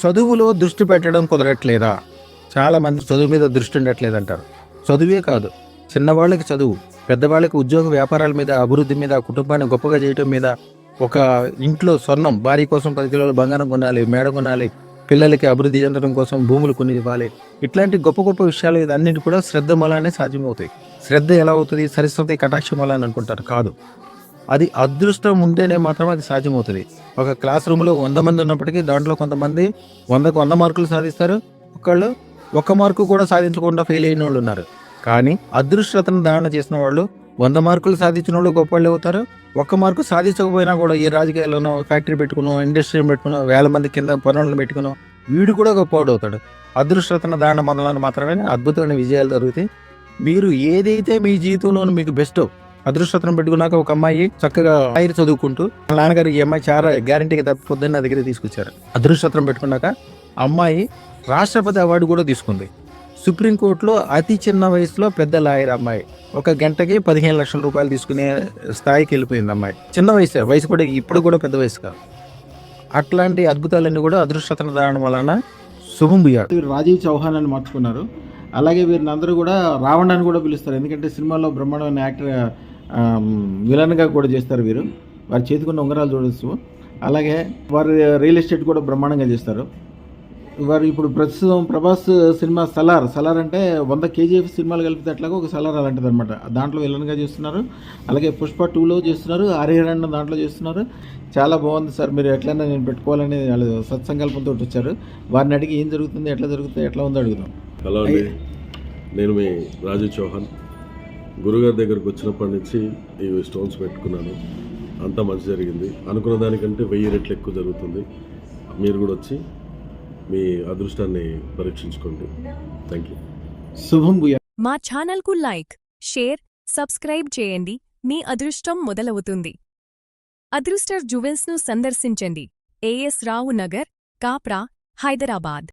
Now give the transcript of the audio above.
చదువులో దృష్టి పెట్టడం కుదరట్లేదా? చాలామంది చదువు మీద దృష్టి ఉండట్లేదంటారు. చదువే కాదు, చిన్నవాళ్ళకి చదువు, పెద్దవాళ్ళకి ఉద్యోగ వ్యాపారాల మీద, అభివృద్ధి మీద, కుటుంబాన్ని గొప్పగా చేయటం మీద, ఒక ఇంట్లో స్వర్ణం భార్య కోసం 10 కిలోల బంగారం కొనాలి, మేడ కొనాలి, పిల్లలకి అభివృద్ధి చెందడం కోసం భూములు కొని ఇవ్వాలి. ఇట్లాంటి గొప్ప గొప్ప విషయాలు ఇదన్నిటి కూడా శ్రద్ధ మూలానే సాధ్యమవుతాయి. శ్రద్ధ ఎలా అవుతుంది? సరస్వతి కటాక్షం వల్ల అని అనుకుంటారు. కాదు, అది అదృష్టం ఉంటేనే మాత్రం అది సాధ్యమవుతుంది. ఒక క్లాస్ రూమ్లో 100 మంది ఉన్నప్పటికీ దాంట్లో కొంతమంది 100కు 100 మార్కులు సాధిస్తారు, ఒకళ్ళు 1 మార్కు కూడా సాధించకుండా ఫెయిల్ అయిన వాళ్ళు ఉన్నారు. కానీ అదృష్టతను ధారణ చేసిన వాళ్ళు 100 మార్కులు సాధించిన వాళ్ళు గొప్పవాళ్ళు అవుతారు. 1 మార్కు సాధించకపోయినా కూడా ఏ రాజకీయాల్లోనో ఫ్యాక్టరీ పెట్టుకున్నాం, ఇండస్ట్రీ పెట్టుకున్నాం, 1000 మంది కింద పనులను పెట్టుకున్నాం, వీడు కూడా గొప్పవాడు అవుతాడు. అదృష్టతను ధారణ మొదలైన మాత్రమే అద్భుతమైన విజయాలు జరుగుతాయి. మీరు ఏదైతే మీ జీవితంలో మీకు బెస్టో అదృష్టతను పెట్టుకున్నాక ఒక అమ్మాయి చక్కగా ఐరు చదువుకుంటూ వాళ్ళ నాన్నగారు ఈ అమ్మాయి చాలా గ్యారంటీగా తప్పిపోద్దని నా దగ్గర తీసుకొచ్చారు. అదృష్టతను పెట్టుకున్నాక అమ్మాయి రాష్ట్రపతి అవార్డు కూడా తీసుకుంది. సుప్రీంకోర్టులో అతి చిన్న వయసులో పెద్ద లాయర్ అమ్మాయి, 1 గంటకి 15 లక్షల రూపాయలు తీసుకునే స్థాయికి వెళ్ళిపోయింది అమ్మాయి. చిన్న వయసు కూడా ఇప్పుడు కూడా పెద్ద వయసు కాదు. అట్లాంటి అద్భుతాలన్నీ కూడా అదృష్టతను దాని వలన శుభం భూయాడు. రాజీవ్ చౌహాన్ అని మార్చుకున్నారు. అలాగే వీరిని అందరూ కూడా రావణ్ అని కూడా పిలుస్తారు. ఎందుకంటే సినిమాలో బ్రహ్మాండమైన యాక్టర్ విలన్గా కూడా చేస్తారు వీరు. వారి చేతికున్న ఉంగరాలు చూడవచ్చు. అలాగే వారు రియల్ ఎస్టేట్ కూడా బ్రహ్మాండంగా చేస్తారు. వారు ఇప్పుడు ప్రస్తుతం ప్రభాస్ సినిమా సలార్ అంటే 100 KGF సినిమాలు కలిపితే అట్లాగా ఒక సలార్ అలాంటిది అనమాట. దాంట్లో విలన్గా చేస్తున్నారు. అలాగే పుష్ప 2లో చేస్తున్నారు, హరిహరన్ దాంట్లో చేస్తున్నారు. చాలా బాగుంది సార్, మీరు ఎట్లయినా నేను పెట్టుకోవాలని వాళ్ళు సత్సంకల్పంతో వచ్చారు. వారిని అడిగి ఏం జరుగుతుంది, ఎట్లా ఉందో అడుగుదాం. హలో అండి, నేను మీ రాజీవ్ చౌహాన్. గురుగారి దగ్గరకు వచ్చినప్పటి నుంచి ఈ స్టోన్స్ పెట్టుకున్నాను. అంతా మంచి జరిగింది. అనుకున్న దానికంటే 1000 రెట్లు ఎక్కువ జరుగుతుంది. మీరు కూడా వచ్చి మీ అదృష్టాన్ని పరీక్షించుకోండి. Thank you. శుభం భూయా. మా ఛానల్కు లైక్, షేర్, సబ్స్క్రైబ్ చేయండి. మీ అదృష్టం మొదలవుతుంది. అదృష్ట జ్యువెల్స్ను సందర్శించండి. AS రావు నగర్, కాప్రా, హైదరాబాద్.